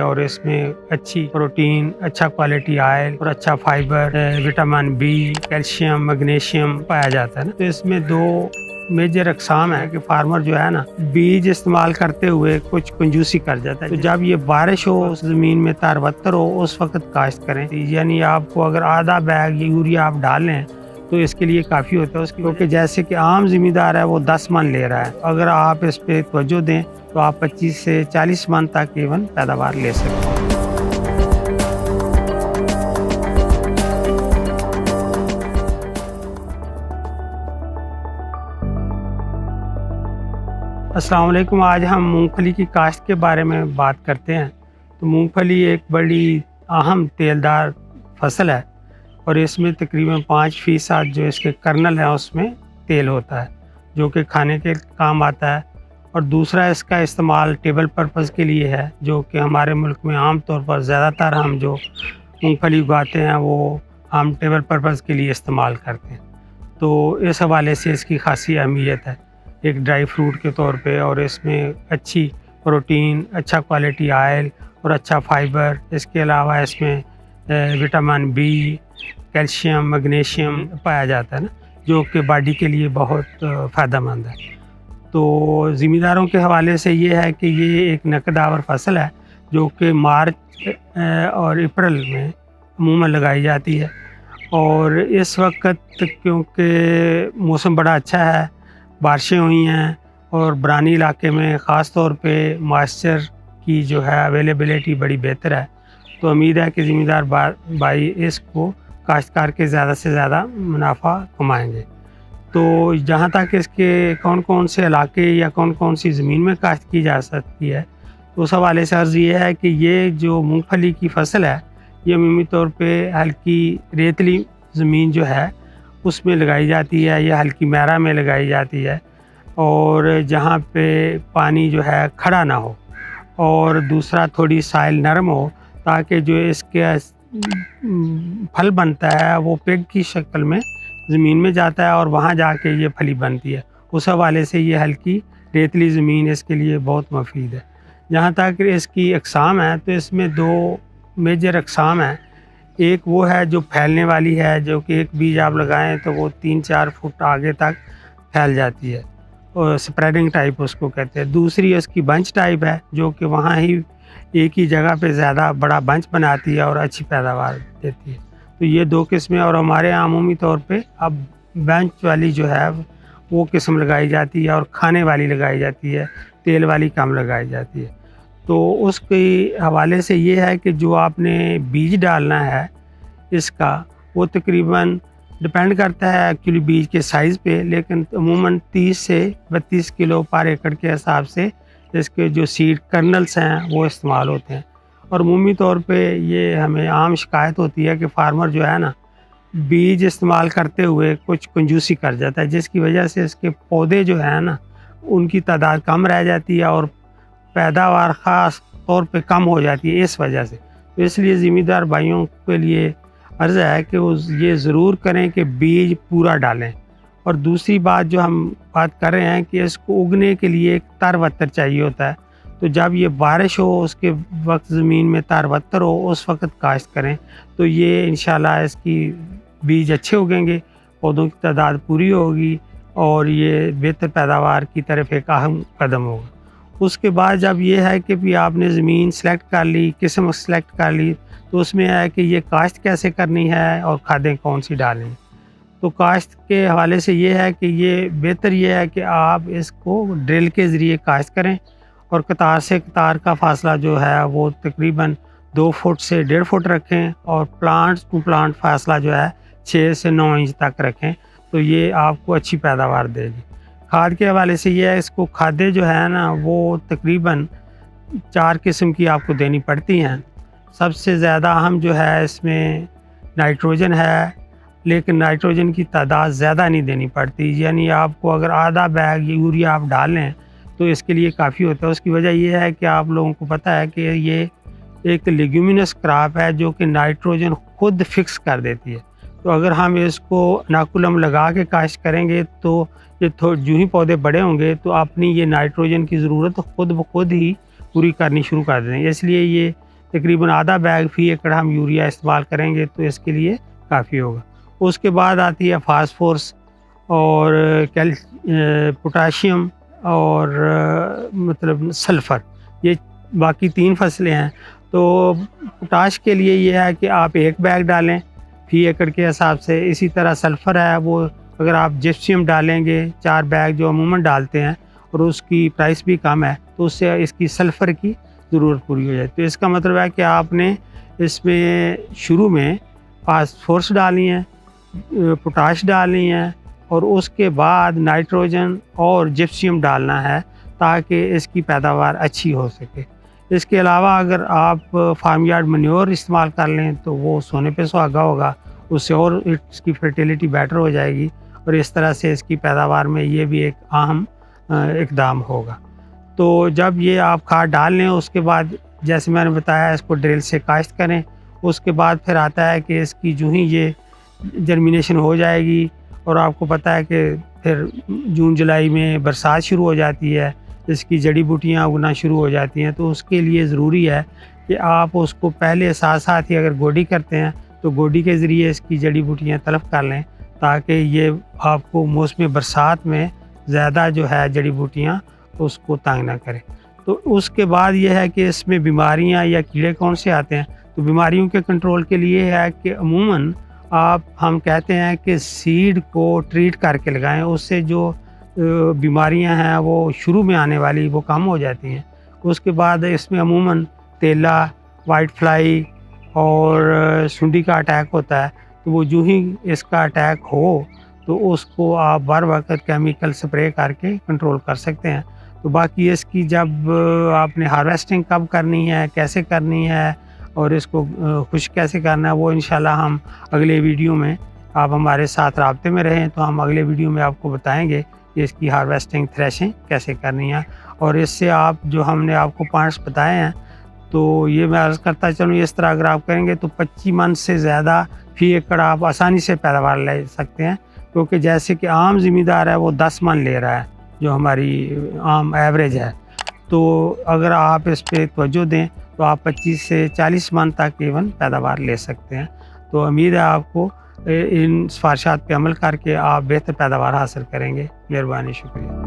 اور اس میں اچھی پروٹین، اچھا کوالٹی آئل اور اچھا fibre, vitamin B, calcium, magnesium پایا جاتا ہے نا۔ تو اس میں دو میجر اقسام ہے کہ فارمر جو ہے نا بیج استعمال کرتے ہوئے کچھ کنجوسی کر جاتا ہے۔ تو جب یہ بارش ہو، زمین میں تاربتر ہو، اس وقت کاشت کریں۔ یعنی آپ کو اگر آدھا بیگ یوریا آپ ڈال لیں تو اس کے لیے کافی ہوتا ہے، کیونکہ جیسے کہ عام ذمہ دار ہے وہ 10 من لے رہا ہے، اگر آپ اس پہ توجہ دیں تو آپ 25 سے 40 من تک ایون پیداوار لے سکتے ہیں۔ السلام علیکم۔ آج ہم مونگ پھلی کی کاشت کے بارے میں بات کرتے ہیں۔ تو مونگ پھلی ایک بڑی اہم تیلدار فصل ہے اور اس میں تقریباً 5% جو اس کے کرنل ہیں اس میں تیل ہوتا ہے، جو کہ کھانے کے کام آتا ہے۔ اور دوسرا اس کا استعمال ٹیبل پرپز کے لیے ہے، جو کہ ہمارے ملک میں عام طور پر زیادہ تر ہم جو مونگ پھلی اگاتے ہیں وہ ہم ٹیبل پرپز کے لیے استعمال کرتے ہیں۔ تو اس حوالے سے اس کی خاصی اہمیت ہے ایک ڈرائی فروٹ کے طور پہ، اور اس میں اچھی پروٹین، اچھا کوالٹی آئل اور اچھا فائبر، اس کے علاوہ اس میں وٹامن بی، کیلشیم، میگنیشیم پایا جاتا ہے نا، جو کہ باڈی کے لیے بہت فائدہ مند ہے۔ تو ذمہ داروں کے حوالے سے یہ ہے کہ یہ ایک نقد آور فصل ہے جو کہ مارچ اور اپریل میں عموماً لگائی جاتی ہے، اور اس وقت کیونکہ موسم بڑا اچھا ہے، بارشیں ہوئی ہیں اور برانی علاقے میں خاص طور پہ مائسچر کی جو ہے اویلیبلٹی بڑی بہتر ہے، تو امید ہے کہ ذمہ دار بھائی اس کو کاشتکار کے زیادہ سے زیادہ منافع کمائیں گے۔ تو جہاں تک اس کے کون کون سے علاقے یا کون کون سی زمین میں کاشت کی جا سکتی ہے، تو اس حوالے سے عرض یہ ہے کہ یہ جو مونگ پھلی کی فصل ہے یہ عمومی طور پہ ہلکی ریتلی زمین جو ہے اس میں لگائی جاتی ہے، یا ہلکی میرا میں لگائی جاتی ہے، اور جہاں پہ پانی جو ہے کھڑا نہ ہو، اور دوسرا تھوڑی سائل نرم ہو، تاکہ جو اس کے پھل بنتا ہے وہ پیگ کی شکل میں زمین میں جاتا ہے اور وہاں جا کے یہ پھلی بنتی ہے۔ اس حوالے سے یہ ہلکی ریتلی زمین اس کے لیے بہت مفید ہے۔ جہاں تک اس کی اقسام ہے تو اس میں دو میجر اقسام ہیں۔ ایک وہ ہے جو پھیلنے والی ہے، جو کہ ایک بیج آپ لگائیں تو وہ 3-4 فٹ آگے تک پھیل جاتی ہے، اور سپریڈنگ ٹائپ اس کو کہتے ہیں۔ دوسری اس کی بنچ ٹائپ ہے، جو کہ وہاں ہی ایک ہی جگہ پہ زیادہ بڑا بنچ بناتی ہے اور اچھی پیداوار دیتی ہے۔ تو یہ دو قسمیں، اور ہمارے یہاں عمومی طور پہ اب بینچ والی جو ہے وہ قسم لگائی جاتی ہے، اور کھانے والی لگائی جاتی ہے، تیل والی کم لگائی جاتی ہے۔ تو اس کے حوالے سے یہ ہے کہ جو آپ نے بیج ڈالنا ہے اس کا، وہ تقریباً ڈپینڈ کرتا ہے ایکچولی بیج کے سائز پہ، لیکن عموماً 30 سے 32 کلو پر ایکڑ کے حساب سے اس کے جو سیڈ کرنلس ہیں وہ استعمال ہوتے ہیں۔ اور عمومی طور پہ یہ ہمیں عام شکایت ہوتی ہے کہ فارمر جو ہے نا بیج استعمال کرتے ہوئے کچھ کنجوسی کر جاتا ہے، جس کی وجہ سے اس کے پودے جو ہیں نا ان کی تعداد کم رہ جاتی ہے اور پیداوار خاص طور پہ کم ہو جاتی ہے اس وجہ سے۔ تو اس لیے ذمہ دار بھائیوں کے لیے عرض ہے کہ وہ یہ ضرور کریں کہ بیج پورا ڈالیں۔ اور دوسری بات جو ہم بات کر رہے ہیں کہ اس کو اگنے کے لیے ایک تر چاہیے ہوتا ہے، تو جب یہ بارش ہو اس کے وقت زمین میں تاربتر ہو اس وقت کاشت کریں، تو یہ انشاءاللہ اس کی بیج اچھے اگیں گے، پودوں کی تعداد پوری ہوگی، اور یہ بہتر پیداوار کی طرف ایک اہم قدم ہوگا۔ اس کے بعد جب یہ ہے کہ بھی آپ نے زمین سلیکٹ کر لی، قسم سلیکٹ کر لی، تو اس میں ہے کہ یہ کاشت کیسے کرنی ہے اور کھادیں کون سی ڈالیں۔ تو کاشت کے حوالے سے یہ ہے کہ یہ بہتر یہ ہے کہ آپ اس کو ڈرل کے ذریعے کاشت کریں، اور قطار سے قطار کا فاصلہ جو ہے وہ تقریباً 2 فٹ سے 1.5 فٹ رکھیں، اور پلانٹ ٹو پلانٹ فاصلہ جو ہے 6 سے 9 انچ تک رکھیں، تو یہ آپ کو اچھی پیداوار دے گی۔ کھاد کے حوالے سے یہ ہے، اس کو کھادیں جو ہے نا وہ تقریباً 4 قسم کی آپ کو دینی پڑتی ہیں۔ سب سے زیادہ اہم جو ہے اس میں نائٹروجن ہے، لیکن نائٹروجن کی تعداد زیادہ نہیں دینی پڑتی، یعنی آپ کو اگر آدھا بیگ یوریا آپ ڈال لیں تو اس کے لیے کافی ہوتا ہے۔ اس کی وجہ یہ ہے کہ آپ لوگوں کو پتہ ہے کہ یہ ایک لیگیومینس کراپ ہے جو کہ نائٹروجن خود فکس کر دیتی ہے، تو اگر ہم اس کو اناکولم لگا کے کاشت کریں گے تو یہ جو ہی پودے بڑے ہوں گے تو اپنی یہ نائٹروجن کی ضرورت خود بخود ہی پوری کرنی شروع کر دیں گے۔ اس لیے یہ تقریباً آدھا بیگ فی ایکڑ ہم یوریا استعمال کریں گے تو اس کے لیے کافی ہوگا۔ اس کے بعد آتی ہے فاسفورس اور پوٹاشیم اور مطلب سلفر، یہ باقی 3 فصلیں ہیں۔ تو پوٹاش کے لیے یہ ہے کہ آپ 1 بیگ ڈالیں فی ایکڑ کے حساب سے، اسی طرح سلفر ہے وہ اگر آپ جپسیم ڈالیں گے 4 بیگ جو عموماً ڈالتے ہیں اور اس کی پرائس بھی کم ہے تو اس سے اس کی سلفر کی ضرورت پوری ہو جائے۔ تو اس کا مطلب ہے کہ آپ نے اس میں شروع میں فاسفورس ڈالنی ہے، پوٹاش ڈالنی ہے اور اس کے بعد نائٹروجن اور جپسیم ڈالنا ہے تاکہ اس کی پیداوار اچھی ہو سکے۔ اس کے علاوہ اگر آپ فارم یارڈ منیور استعمال کر لیں تو وہ سونے پہ سہاگا ہوگا، اس سے اور اس کی فرٹیلیٹی بیٹر ہو جائے گی اور اس طرح سے اس کی پیداوار میں یہ بھی ایک اہم اقدام ہوگا۔ تو جب یہ آپ کھاد ڈال لیں اس کے بعد جیسے میں نے بتایا اس کو ڈرل سے کاشت کریں، اس کے بعد پھر آتا ہے کہ اس کی جو ہی یہ جرمینیشن ہو جائے گی اور آپ کو پتہ ہے کہ پھر جون جولائی میں برسات شروع ہو جاتی ہے، اس کی جڑی بوٹیاں اگنا شروع ہو جاتی ہیں، تو اس کے لیے ضروری ہے کہ آپ اس کو پہلے ساتھ ساتھ ہی اگر گوڈی کرتے ہیں تو گوڈی کے ذریعے اس کی جڑی بوٹیاں تلف کر لیں تاکہ یہ آپ کو موسم برسات میں زیادہ جو ہے جڑی بوٹیاں اس کو تنگ نہ کریں۔ تو اس کے بعد یہ ہے کہ اس میں بیماریاں یا کیڑے کون سے آتے ہیں، تو بیماریوں کے کنٹرول کے لیے ہے کہ عموماً ہم کہتے ہیں کہ سیڈ کو ٹریٹ کر کے لگائیں، اس سے جو بیماریاں ہیں وہ شروع میں آنے والی وہ کم ہو جاتی ہیں۔ اس کے بعد اس میں عموماً تیلا، وائٹ فلائی اور سنڈی کا اٹیک ہوتا ہے، تو وہ جو ہی اس کا اٹیک ہو تو اس کو آپ بر وقت کیمیکل سپرے کر کے کنٹرول کر سکتے ہیں۔ تو باقی اس کی جب آپ نے ہارویسٹنگ کب کرنی ہے، کیسے کرنی ہے اور اس کو خشک کیسے کرنا ہے، وہ انشاءاللہ ہم اگلے ویڈیو میں، آپ ہمارے ساتھ رابطے میں رہیں تو ہم اگلے ویڈیو میں آپ کو بتائیں گے کہ اس کی ہارویسٹنگ تھریشنگ کیسے کرنی ہے۔ اور اس سے آپ جو ہم نے آپ کو پوائنٹس بتائے ہیں تو یہ میں عرض کرتا چلوں اس طرح اگر آپ کریں گے تو 25 من سے زیادہ فی ایکڑ آپ آسانی سے پیداوار لے سکتے ہیں، کیونکہ جیسے کہ عام زمیندار ہے وہ 10 من لے رہا ہے جو ہماری عام ایوریج ہے، تو اگر آپ اس پہ توجہ دیں تو آپ 25 سے 40 من تک ایون پیداوار لے سکتے ہیں۔ تو امید ہے آپ کو ان سفارشات پہ عمل کر کے آپ بہتر پیداوار حاصل کریں گے۔ مہربانی، شکریہ۔